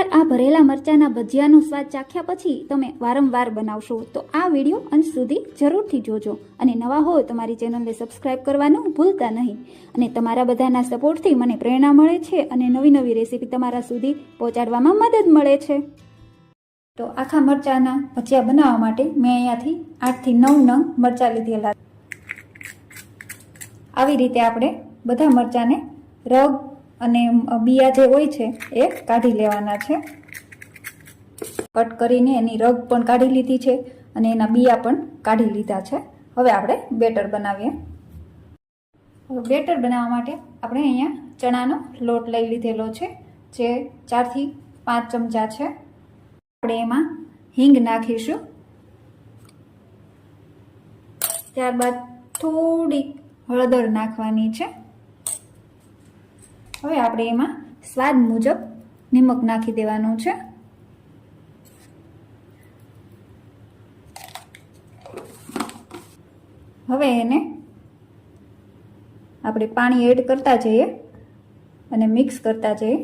એકવાર આ ભરેલા મરચાના ભજીયાનો સ્વાદ ચાખ્યા પછી તમે વારંવાર બનાવશો તો આ વિડીયો અંત સુધી જરૂરથી જોજો અને નવા હોય તો મારી ચેનલને સબસ્ક્રાઇબ કરવાનું ભૂલતા નહીં અને તમારા બધાના સપોર્ટથી મને પ્રેરણા મળે છે અને નવી નવી રેસીપી તમારા સુધી પહોંચાડવામાં મદદ મળે છે। તો આખા મરચાના ભજીયા બનાવવા માટે મેં અહીંયાથી 8 થી 9 નંગ મરચાં લીધેલા। આવી રીતે આપણે બધા મરચાંને રગ અને બિયા જે હોય છે એ કાઢી લેવાના છે। કટ કરીને એની રગ પણ કાઢી લીધી છે અને એના બિયા પણ કાઢી લીધા છે। હવે આપણે બેટર બનાવીએ। હવે બેટર બનાવવા માટે આપણે અહીંયા ચણાનો લોટ લઈ લીધેલો છે જે 4 થી 5 ચમચા છે। આપણે એમાં હિંગ નાખીશું, ત્યારબાદ થોડી હળદર નાખવાની છે। હવે આપણે એમાં સ્વાદ મુજબ નિમક નાખી દેવાનું છે। હવે એને આપણે પાણી એડ કરતા જઈએ અને મિક્સ કરતા જઈએ।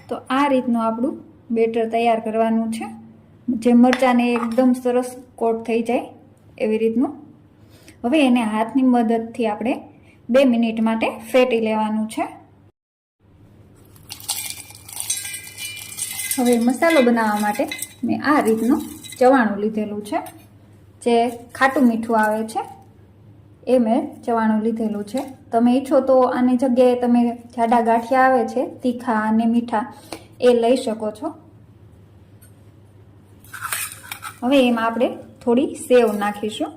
તો આ રીતનું આપણું બેટર તૈયાર કરવાનું છે, જે મરચાંને એકદમ સરસ કોટ થઈ જાય એવી રીતનું। હવે એને હાથની મદદથી આપણે 2 મિનિટ માટે ફેટી લેવાનું છે। હવે મસાલો બનાવવા માટે મેં આ રીતનું ચવાણું લીધેલું છે, જે ખાટું મીઠું આવે છે એ મેં ચવાણું લીધેલું છે। તમે ઈચ્છો તો આની જગ્યાએ તમે જાડા ગાંઠિયા આવે છે તીખા અને મીઠા એ લઈ શકો છો। હવે એમાં આપણે થોડી સેવ નાખીશું।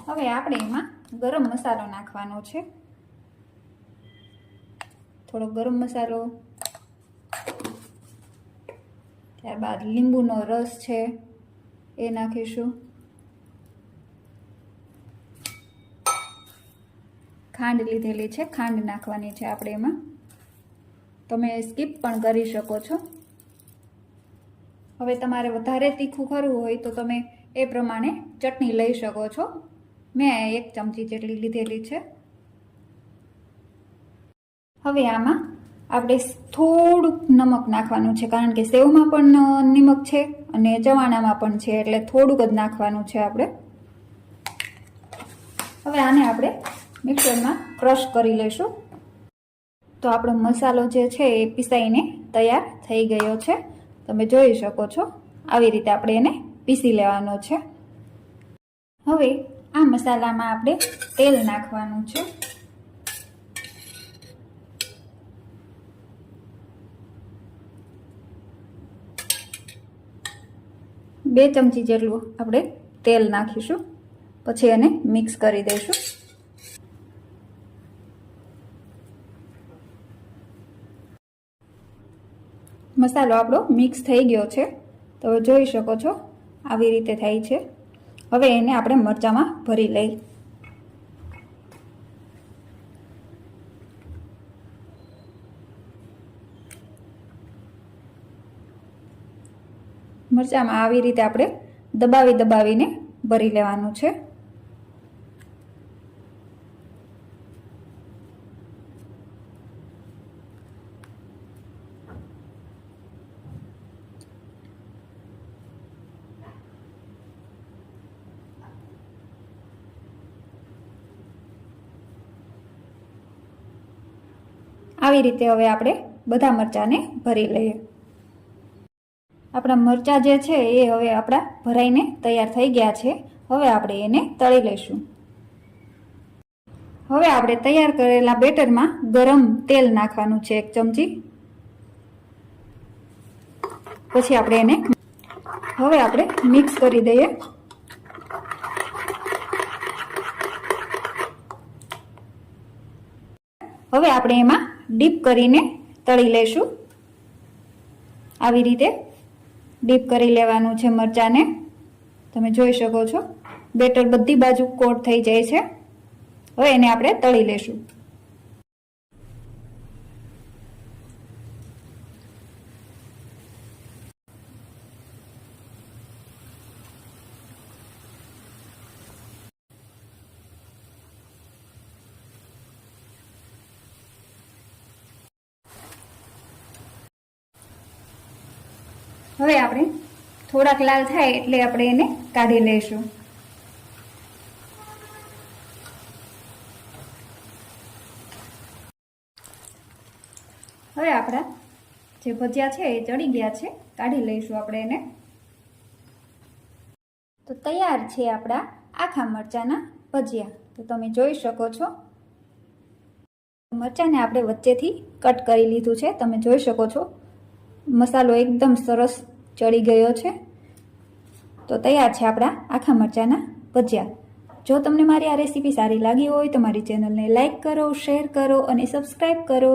હવે આપણે એમાં ગરમ મસાલો નાખવાનો છે, થોડો ગરમ મસાલો, ત્યારબાદ લીંબુનો રસ છે એ નાખીશું, ખાંડ લીધેલી છે, ખાંડ નાખવાની છે આપણે એમાં, તમે સ્કીપ પણ કરી શકો છો। હવે તમારે વધારે તીખું કરવું હોય તો તમે એ પ્રમાણે ચટણી લઈ શકો છો, મેં 1 ચમચી જેટલી લીધેલી છે। હવે આમાં આપણે થોડુંક નમક નાખવાનું છે, કારણ કે સેવમાં પણ નિમક છે અને ચવાણામાં પણ છે, એટલે થોડુંક જ નાખવાનું છે આપણે। હવે આને આપણે મિક્સરમાં ક્રશ કરી લઈશું। તો આપણો મસાલો જે છે એ પીસાઈને તૈયાર થઈ ગયો છે, તમે જોઈ શકો છો। આવી રીતે આપણે એને પીસી લેવાનો છે। હવે આ મસાલામાં આપણે તેલ નાખવાનું છે। બે ચમચી જેટલું આપણે તેલ નાખીશું, પછી એને મિક્સ કરી દઈશું। મસાલો આપણો મિક્સ થઈ ગયો છે, તો જોઈ શકો છો આવી રીતે થાય છે। હવે એને આપણે મરચાંમાં ભરી લઈ। મરચાંમાં આવી રીતે આપણે દબાવીને ભરી લેવાનું છે। આવી રીતે હવે આપણે બધા મરચાંને ભરી લઈએ। આપણા મરચાં જે છે એ હવે આપણા ભરાઈને તૈયાર થઈ ગયા છે। હવે આપણે એને તળી લઈશું। હવે આપણે તૈયાર કરેલા બેટરમાં ગરમ તેલ નાખવાનું છે 1 ચમચી, પછી આપણે એને હવે આપણે મિક્સ કરી દઈએ। હવે આપણે એમાં ડીપ કરીને તળી લઈશું। આવી રીતે ડીપ કરી લેવાનું છે મરચાંને। તમે જોઈ શકો છો બેટર બધી બાજુ કોટ થઈ જાય છે। હવે એને આપણે તળી લેશું। હવે આપણે થોડાક લાલ થાય એટલે આપણે એને કાઢી લઈશું। હવે આપણા જે ભજીયા છે એ ચડી ગયા છે, કાઢી લઈશું આપણે એને। તો તૈયાર છે આપણા આખા મરચાંના ભજીયા। તો તમે જોઈ શકો છો મરચાંને આપણે વચ્ચેથી કટ કરી લીધું છે। તમે જોઈ શકો છો મસાલો એકદમ સરસ ચડી ગયો છે। તો તૈયાર છે આપણા આખા મરચાંના ભજીયા। જો તમને મારી આ રેસીપી સારી લાગી હોય તો મારી ચેનલને લાઈક કરો, શેર કરો અને સબસ્ક્રાઈબ કરો।